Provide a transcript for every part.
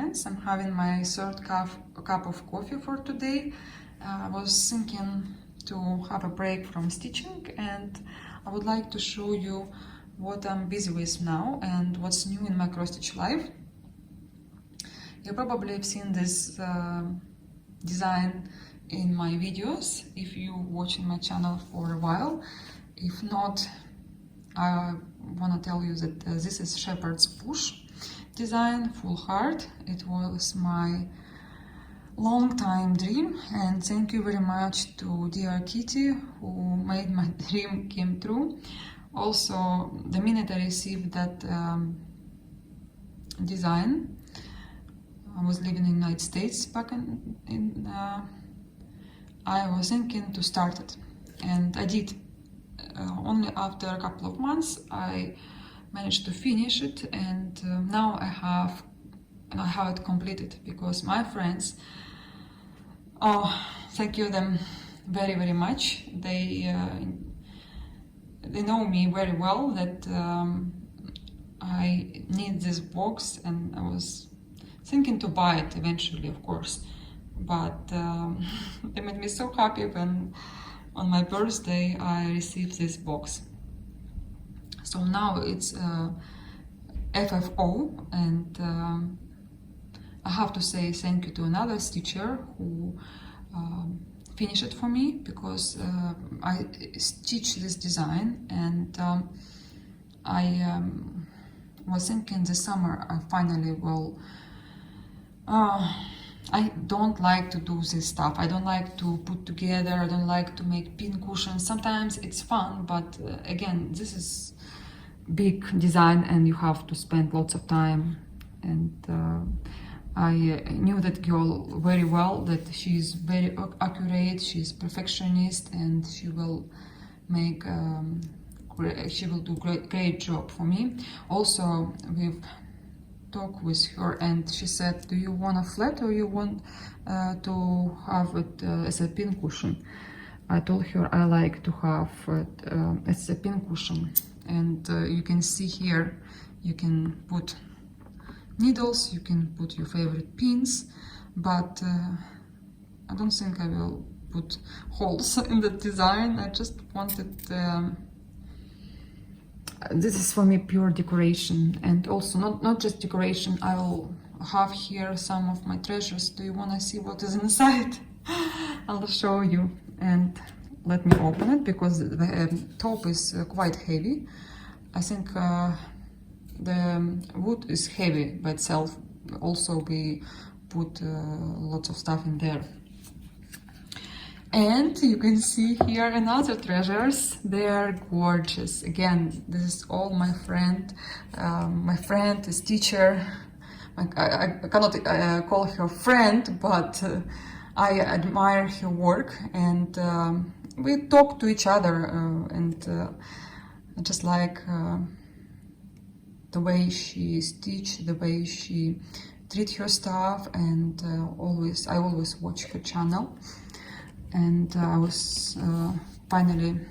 friends. I'm having my third cup of coffee for today. I was thinking to have a break from stitching, and I would like to show you what I'm busy with now and what's new in my cross stitch life. You probably have seen this design in my videos if you're watching my channel for a while. If not, I want to tell you that this is Shepherd's Bush design, full heart. It was my long time dream, and thank you very much to dear Kitty who made my dream came true. Also, the minute I received that design, I was living in the United States back in I was thinking to start it, and I did. Only after a couple of months I managed to finish it, and now I have it completed, because my friends, thank you them very much. They know me very well that I need this box, and I was thinking to buy it eventually, of course, but they made me so happy when on my birthday I received this box. So now it's FFO, and I have to say thank you to another stitcher who finished it for me, because I stitched this design, and I was thinking this summer I finally will. I don't like to do this stuff. I don't like to put together. I don't like to make pin cushions. Sometimes it's fun, but again, this is big design and you have to spend lots of time. And I knew that girl very well, that she's very accurate, she's perfectionist, and she will make she will do great job for me. Also, we've talk with her, and she said, do you want a flat or you want to have it as a pin cushion? I told her I like to have it as a pin cushion, and you can see here you can put needles, you can put your favorite pins, but I don't think I will put holes in the design. I just wanted this is for me pure decoration, and also not just decoration. I will have here some of my treasures. Do you want to see what is inside? I'll show you, and let me open it, because the top is quite heavy. I think the wood is heavy by itself. Also, we put lots of stuff in there. And you can see here another treasures. They are gorgeous. Again, this is all my friend. My friend is teacher. I cannot call her friend, but I admire her work, and we talk to each other, and I just like the way she teach, the way she treat her stuff, and I always watch her channel. And I was finally,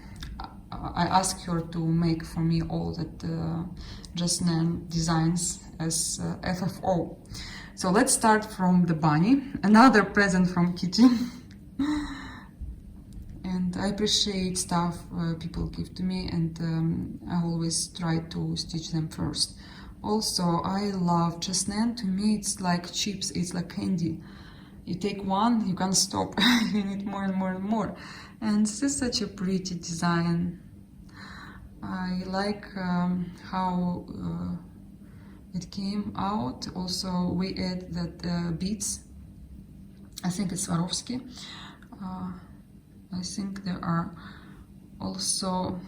I asked her to make for me all that Jasmine designs as FFO. So let's start from the bunny, another present from Kitty. And I appreciate stuff people give to me, and I always try to stitch them first. Also, I love Jasmine. To me, it's like chips, it's like candy. You take one, you can't stop. You need more and more and more. And this is such a pretty design. I like how it came out. Also, we add that beads. I think it's Swarovski. I think there are also,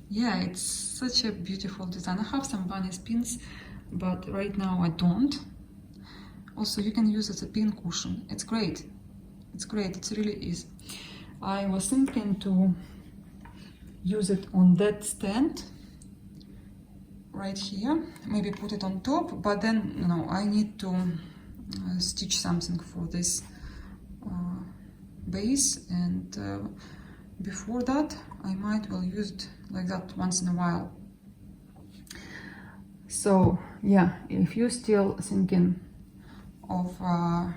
yeah, it's such a beautiful design. I have some bunny pins, but right now I don't. Also, you can use it as a pin cushion. It's great. It's great. It really is. I was thinking to use it on that stand right here. Maybe put it on top, but then, you know, I need to stitch something for this base, and before that, I might well use it like that once in a while. So, yeah, if you're still thinking, of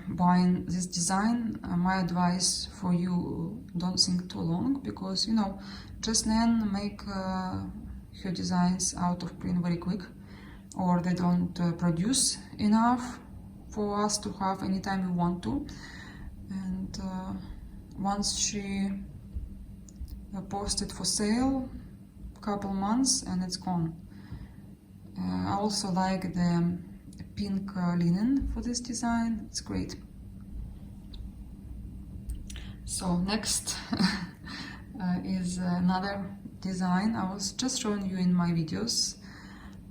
buying this design, my advice for you, don't think too long, because you know Jasnan make her designs out of print very quick, or they don't produce enough for us to have anytime we want to. And once she posted for sale a couple months and it's gone. I also like the pink linen for this design, it's great. So next is another design I was just showing you in my videos,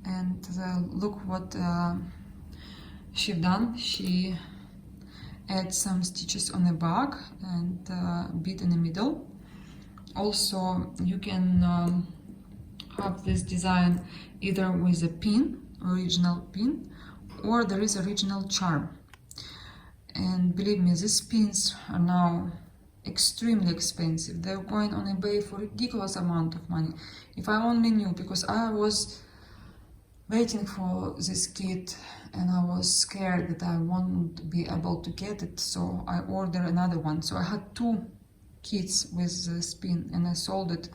and look what she done. She add some stitches on the back and bead in the middle. Also you can have this design either with a pin, original pin, or there is original charm. And believe me, these pins are now extremely expensive. They're going on eBay for a ridiculous amount of money. If I only knew, because I was waiting for this kit and I was scared that I won't be able to get it, so I ordered another one. So I had two kits with this pin and I sold it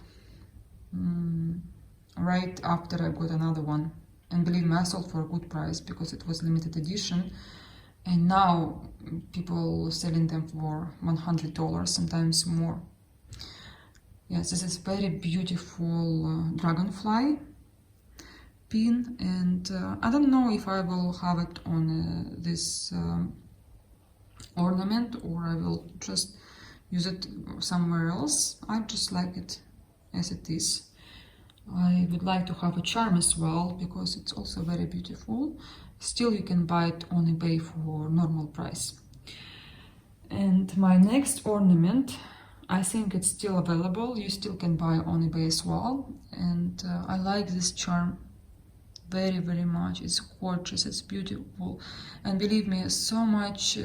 right after I got another one. And believe me, I sold for a good price because it was limited edition, and now people selling them for $100, sometimes more. Yes, this is very beautiful dragonfly pin, and I don't know if I will have it on this ornament or I will just use it somewhere else. I just like it as it is. I would like to have a charm as well because it's also very beautiful. Still, you can buy it on eBay for normal price. And my next ornament, I think it's still available. You still can buy on eBay as well. And I like this charm very, very much. It's gorgeous, it's beautiful. And believe me, so much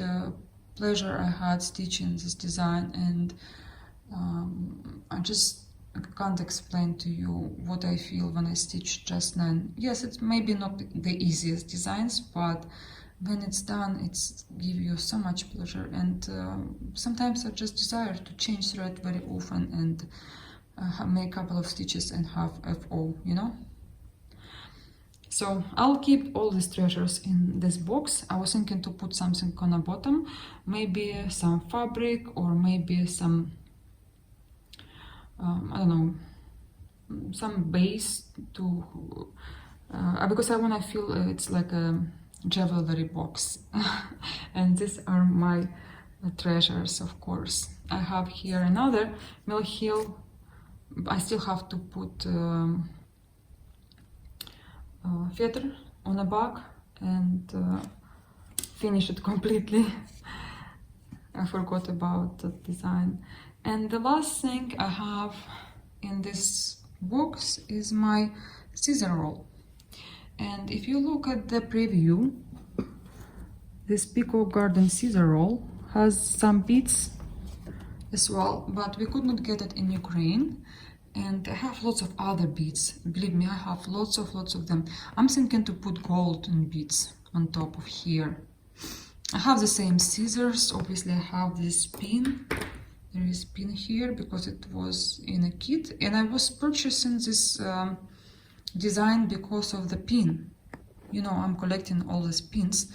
pleasure I had stitching this design, and I can't explain to you what I feel when I stitch Jasnan. Yes, it's maybe not the easiest designs, but when it's done, it's give you so much pleasure. And sometimes I just desire to change thread very often and make a couple of stitches and have FO, you know. So I'll keep all these treasures in this box. I was thinking to put something on the bottom, maybe some fabric or maybe some I don't know, some base to because I want to feel it's like a jewelry box. And these are my treasures, of course. I have here another Mill Hill. I still have to put feather on the back and finish it completely. I forgot about the design. And the last thing I have in this box is my scissor roll. And if you look at the preview, this Peacock Garden scissor roll has some beads as well, but we could not get it in Ukraine. And I have lots of other beads. Believe me, I have lots of them. I'm thinking to put golden beads on top of here. I have the same scissors. Obviously, I have this pin. There is pin here because it was in a kit, and I was purchasing this design because of the pin. You know, I'm collecting all these pins.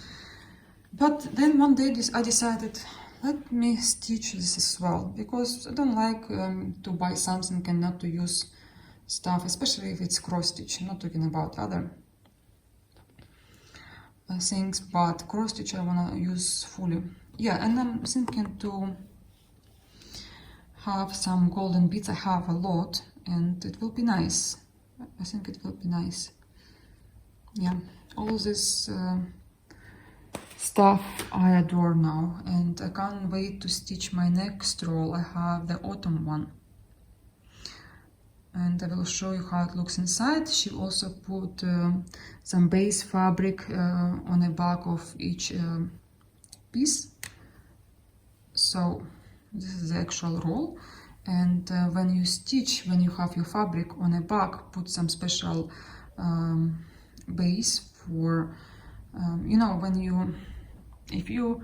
But then one day I decided, let me stitch this as well, because I don't like to buy something and not to use stuff, especially if it's cross stitch. I'm not talking about other things, but cross stitch I want to use fully. Yeah, and I'm thinking to have some golden beads. I have a lot, and it will be nice. I think it will be nice. Yeah, all this stuff I adore now, and I can't wait to stitch my next roll. I have the autumn one, and I will show you how it looks inside. She also put some base fabric on the back of each piece. So this is the actual roll, and when you stitch, when you have your fabric on the back, put some special base for, you know, when you If you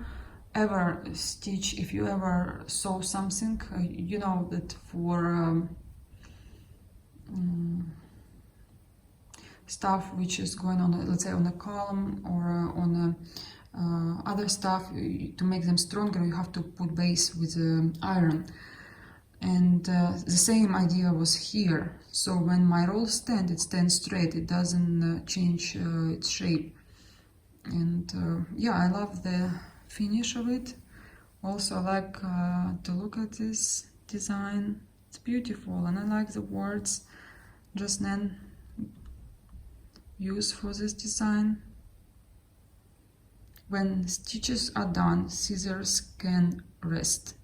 ever stitch, if you ever sew something, you know that for stuff which is going on, let's say on a column or on other stuff, to make them stronger, you have to put base with iron. And the same idea was here. So when my roll stands, it stands straight. It doesn't change its shape. And yeah, I love the finish of it. Also, I like to look at this design. It's beautiful, and I like the words Jasnan used for this design. When stitches are done, scissors can rest.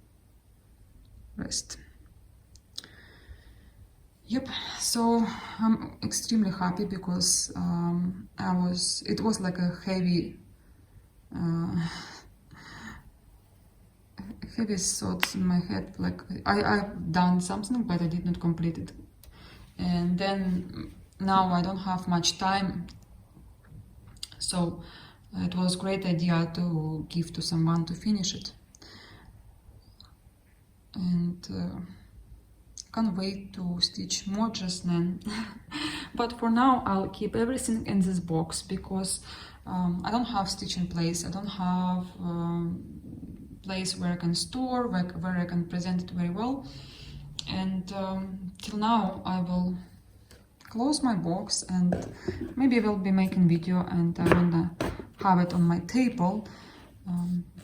Yep, so I'm extremely happy because it was like a heavy thoughts in my head, like I've done something but I did not complete it, and then now I don't have much time, so it was a great idea to give to someone to finish it. And can't wait to stitch more Jasnan. But for now I'll keep everything in this box because I don't have stitching place, I don't have place where I can store, where I can present it very well. And till now I will close my box, and maybe I will be making video and I wanna have it on my table,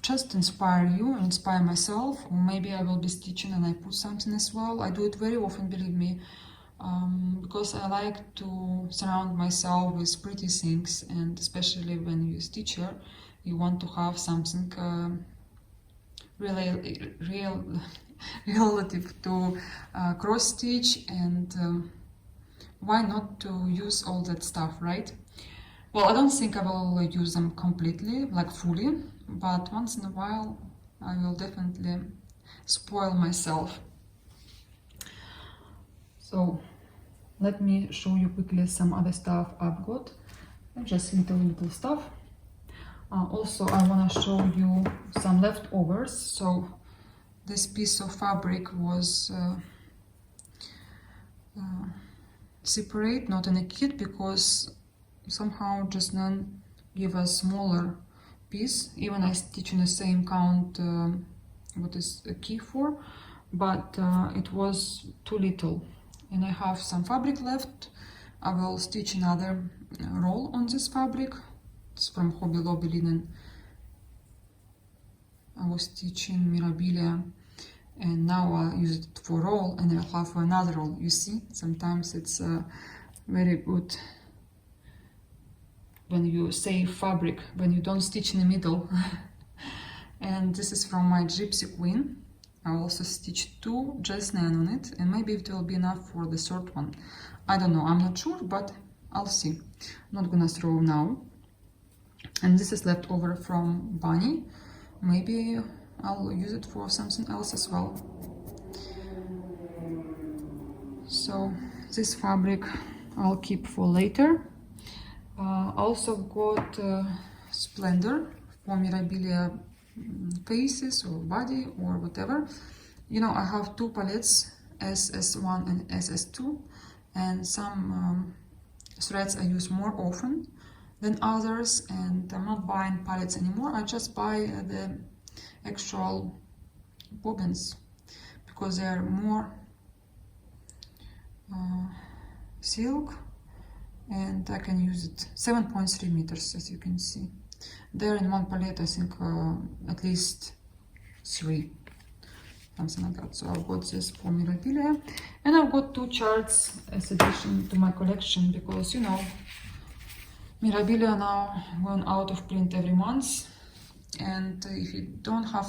just inspire you, inspire myself, or maybe I will be stitching and I put something as well. I do it very often, believe me, because I like to surround myself with pretty things, and especially when you're a stitcher, you want to have something relative to cross stitch, and why not to use all that stuff, right? Well, I don't think I will use them completely, like fully, but once in a while I will definitely spoil myself. So let me show you quickly some other stuff I've got, just little stuff. Also, I want to show you some leftovers. So this piece of fabric was separate, not in a kit, because somehow Jasnan give a smaller piece. Even I stitch in the same count what is a key for, but it was too little, and I have some fabric left. I will stitch another roll on this fabric. It's from Hobby Lobby linen. I was stitching Mirabilia, and now I use it for roll, and I'll have another roll. You see, sometimes it's very good when you save fabric, when you don't stitch in the middle. And this is from my Gypsy Queen. I also stitched 2 Jasnan on it, and maybe it will be enough for the third one. I don't know, I'm not sure, but I'll see. I'm not gonna throw now. And this is left over from Bunny. Maybe I'll use it for something else as well. So this fabric I'll keep for later. Also got Splendor for Mirabilia faces or body or whatever. You know, I have 2 palettes, SS1 and SS2, and some threads I use more often than others, and I'm not buying palettes anymore. I just buy the actual bobbins because they are more silk, and I can use it 7.3 meters, as you can see. There in one palette, I think at least 3, something like that. So I've got this for Mirabilia, and I've got 2 charts as addition to my collection, because you know, Mirabilia now going out of print every month, and if you don't have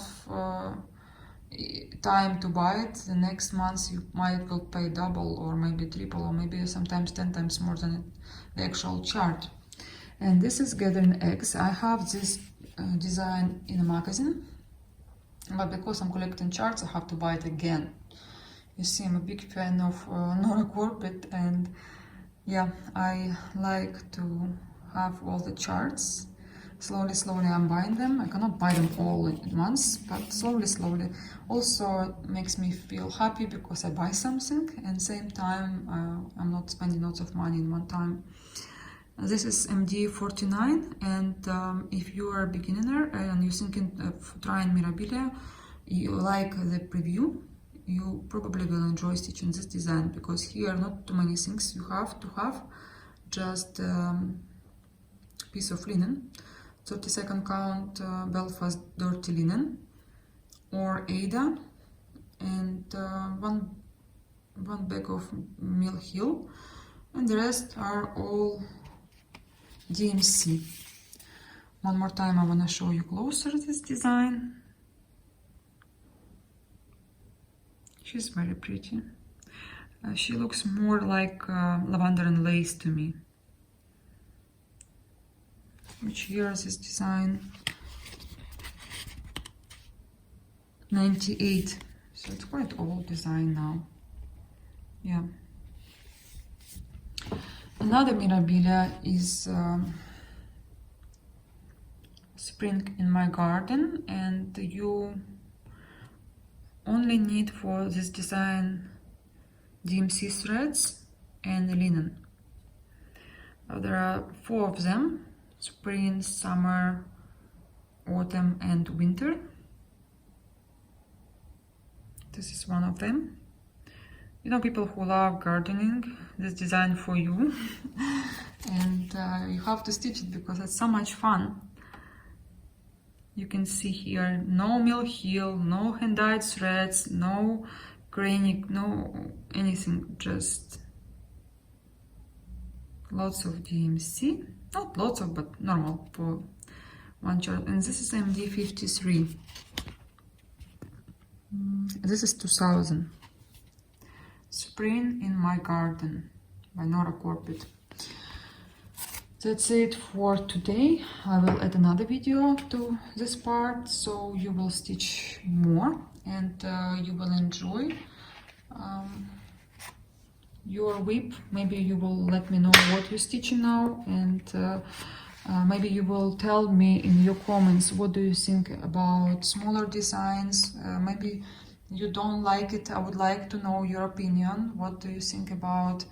time to buy it, the next month you might will pay double or maybe triple or maybe sometimes 10 times more than the actual chart. And this is Gathering Eggs. I have this design in a magazine, but because I'm collecting charts, I have to buy it again. You see, I'm a big fan of Nora Corbett, and yeah, I like to have all the charts. slowly I'm buying them. I cannot buy them all at once, but slowly. Also makes me feel happy because I buy something, and same time I'm not spending lots of money in one time. This is MD49, and if you are a beginner and you're thinking of trying Mirabilia, you like the preview, you probably will enjoy stitching this design, because here not too many things you have to have, just piece of linen, 32nd count Belfast dirty linen, or Ada, and one bag of Mill Hill, and the rest are all DMC. One more time I want to show you closer this design. She's very pretty. She looks more like lavender and lace to me. Which year is this design? 98. So it's quite old design now. Yeah. Another Mirabilia is Spring in My Garden, and you only need for this design DMC threads and linen. There are 4 of them: spring, summer, autumn and winter. This is one of them. You know, people who love gardening, this design for you. And you have to stitch it because it's so much fun. You can see here, no mill heel, no hand-dyed threads, no graining, no anything, just lots of DMC. Not lots of, but normal for one chart. And this is MD53. This is 2000. Spring in My Garden by Nora Corbett. That's it for today. I will add another video to this part, so you will stitch more and you will enjoy your whip. Maybe you will let me know what you're stitching now, and maybe you will tell me in your comments what do you think about smaller designs. Maybe you don't like it. I would like to know your opinion. What do you think about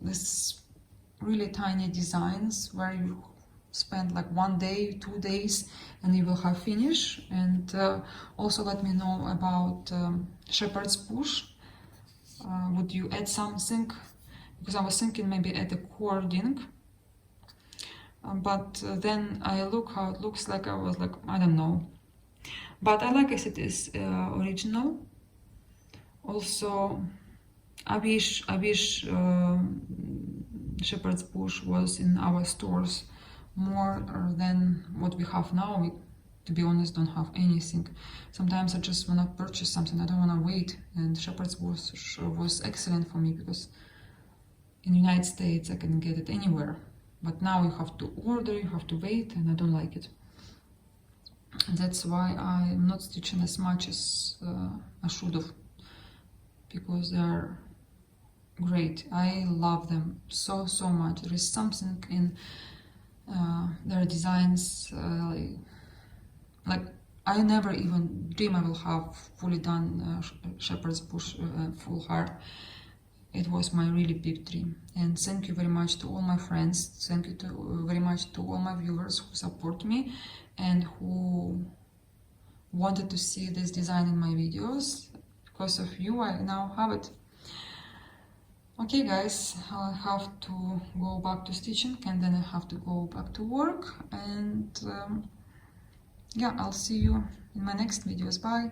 this really tiny designs where you spend like 1 day, 2 days, and you will have finish? And also let me know about shepherd's bush. Would you add something? Because I was thinking maybe add a cording, but then I look how it looks like. I was like, I don't know, but I like as it is original. Also, I wish shepherd's bush was in our stores more than what we have now. We, to be honest, don't have anything. Sometimes I just want to purchase something, I don't want to wait, and shepherd's bush was excellent for me because in the United States I can get it anywhere, but now you have to order, you have to wait, and I don't like it. And that's why I'm not stitching as much as I should have, because they're great. I love them so much. There is something in their designs, like I never even dream I will have fully done shepherd's bush full heart. It was my really big dream. And thank you very much to all my friends. Thank you very much to all my viewers who support me and who wanted to see this design in my videos. Because of you, I now have it. Okay guys, I'll have to go back to stitching, and then I have to go back to work, and yeah, I'll see you in my next videos. Bye.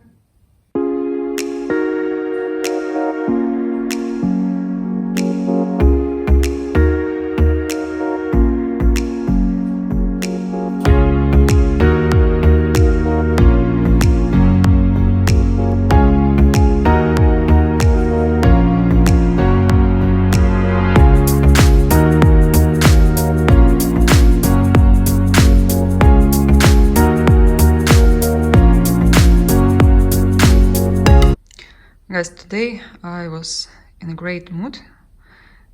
Guys, today I was in a great mood.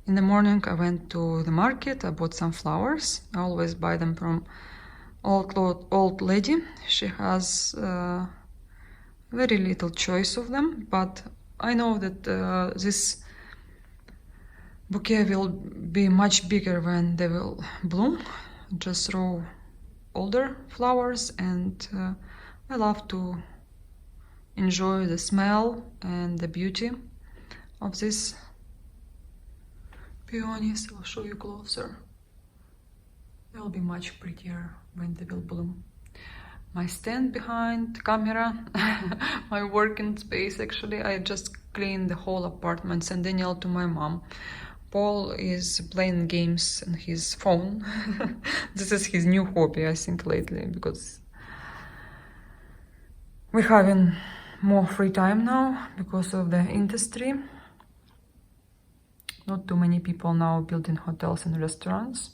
In the morning I went to the market, I bought some flowers. I always buy them from old lady. She has very little choice of them, but I know that this bouquet will be much bigger when they will bloom. Just raw older flowers, and I love to enjoy the smell and the beauty of this peonies. I'll show you closer. They'll be much prettier when they will bloom. My stand behind camera, my working space actually. I just cleaned the whole apartment, sent Daniel to my mom. Paul is playing games on his phone. This is his new hobby, I think, lately, because we're having more free time now because of the industry. Not too many people now building hotels and restaurants.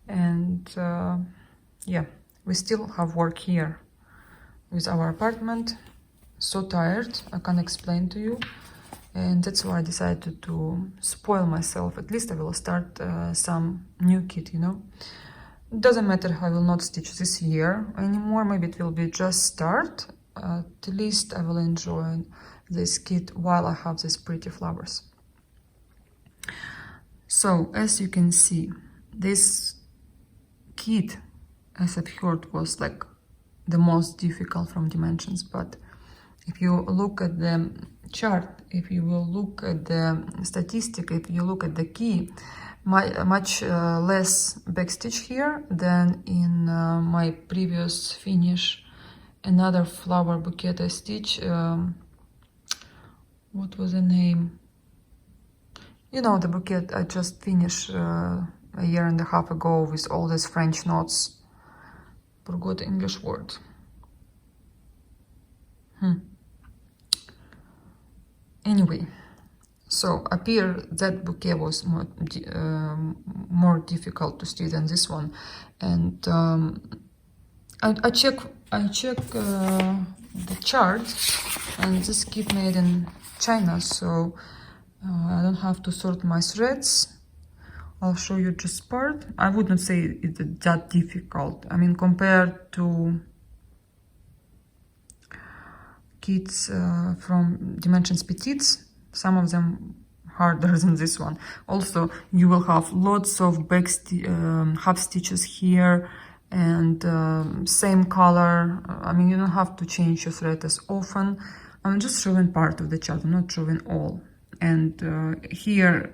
And yeah, we still have work here with our apartment. So tired, I can't explain to you. And that's why I decided to spoil myself. At least I will start some new kit, you know. It doesn't matter, I will not stitch this year anymore. Maybe it will be just start. At least I will enjoy this kit while I have these pretty flowers. So, as you can see, this kit, as I've heard, was like the most difficult from dimensions. But if you look at the chart, if you will look at the statistic, if you look at the key, much less backstitch here than in my previous finish. Another flower bouquet I stitch. What was the name? You know, the bouquet I just finished a year and a half ago with all these French knots. Forgot the English word. Anyway, so appear that bouquet was more difficult to stitch than this one, and I check the chart, and this kit made in China, so I don't have to sort my threads. I'll show you just part. I wouldn't say it's that difficult. I mean, compared to kits from Dimensions Petites, some of them harder than this one. Also, you will have lots of half stitches here, and same color. I mean, you don't have to change your thread as often. I'm just showing part of the chart, I'm not showing all. And here,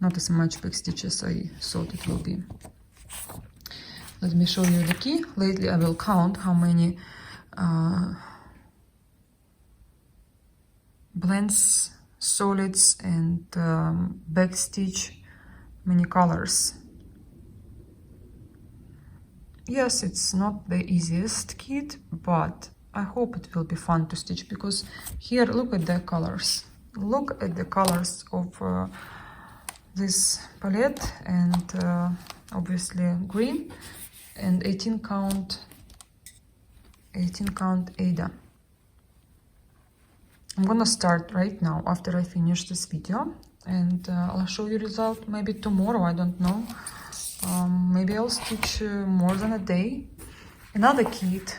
not as much back stitches I thought it will be. Let me show you the key. Lately I will count how many blends, solids, and back stitch, many colors. Yes, it's not the easiest kit, but I hope it will be fun to stitch, because here, look at the colors. Look at the colors of this palette, and obviously green, and 18 count Ada. I'm gonna start right now after I finish this video, and I'll show you result maybe tomorrow, I don't know. Maybe I'll stitch more than a day. Another kit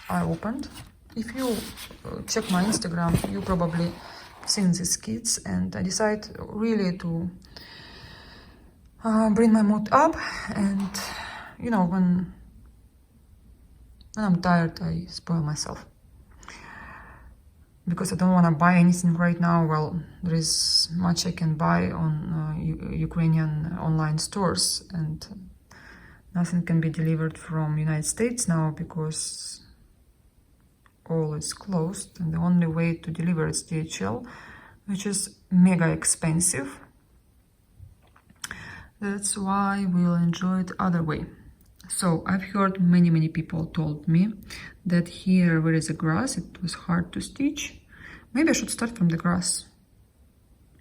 I opened. If you check my Instagram, you probably seen these kits, and I decided really to bring my mood up. And you know, when I'm tired, I spoil myself, because I don't want to buy anything right now. Well, there is much I can buy on Ukrainian online stores, and nothing can be delivered from United States now because all is closed, and the only way to deliver is DHL, which is mega expensive. That's why we'll enjoy it other way. So I've heard many people told me that here where is a grass, it was hard to stitch. Maybe I should start from the grass.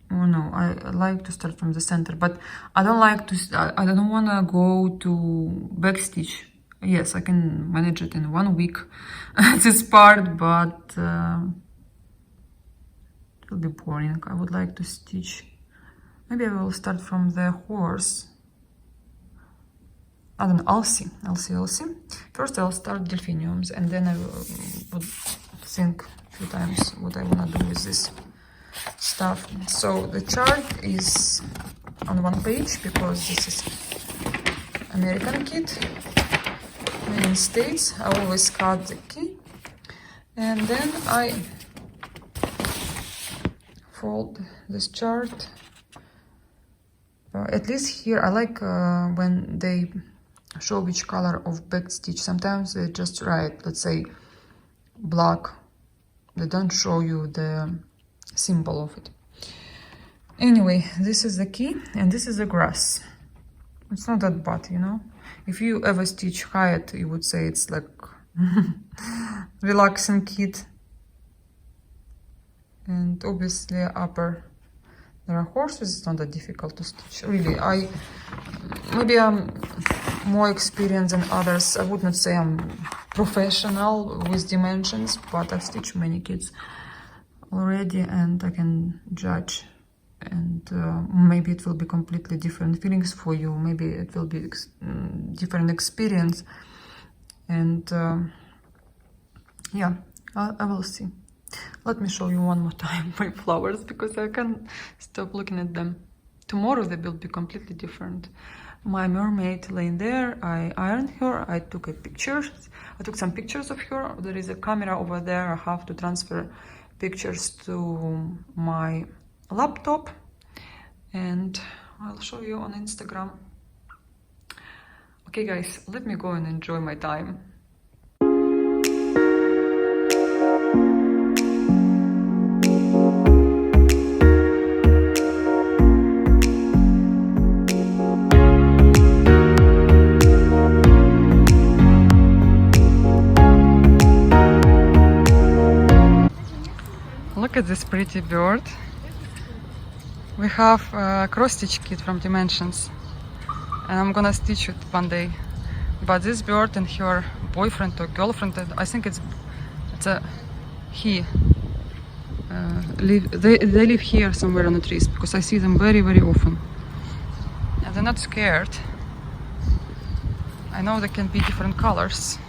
Oh no, I like to start from the center, but I don't like to, I don't want to go to back stitch. Yes, I can manage it in 1 week, this part, but it will be boring. I would like to stitch. Maybe I will start from the horse. I don't know, I'll see. First I'll start delphiniums, and then I would think a few times what I wanna do with this stuff. So the chart is on one page because this is American kit, made in States. I always cut the key, and then I fold this chart. At least here I like when they show which color of back stitch. Sometimes they just write, let's say, black. They don't show you the symbol of it. Anyway, this is the key, and this is the grass. It's not that bad, you know. If you ever stitch Hyatt, you would say it's like relaxing kit. And obviously upper. There are horses. It's not that difficult to stitch. Really, maybe I'm more experienced than others. I would not say I'm professional with dimensions, but I've stitched many kits already, and I can judge. And maybe it will be completely different feelings for you. Maybe it will be different experience. And yeah, I will see. Let me show you one more time my flowers, because I can't stop looking at them. Tomorrow they will be completely different. My mermaid laying there, I ironed her, I took some pictures of her. There is a camera over there. I have to transfer pictures to my laptop, and I'll show you on Instagram. Okay guys, let me go and enjoy my time. Look at this pretty bird. We have a cross-stitch kit from Dimensions, and I'm gonna stitch it one day. But this bird and her boyfriend or girlfriend, I think it's a he. They live here somewhere on the trees, because I see them very, very often. And they're not scared. I know there can be different colors.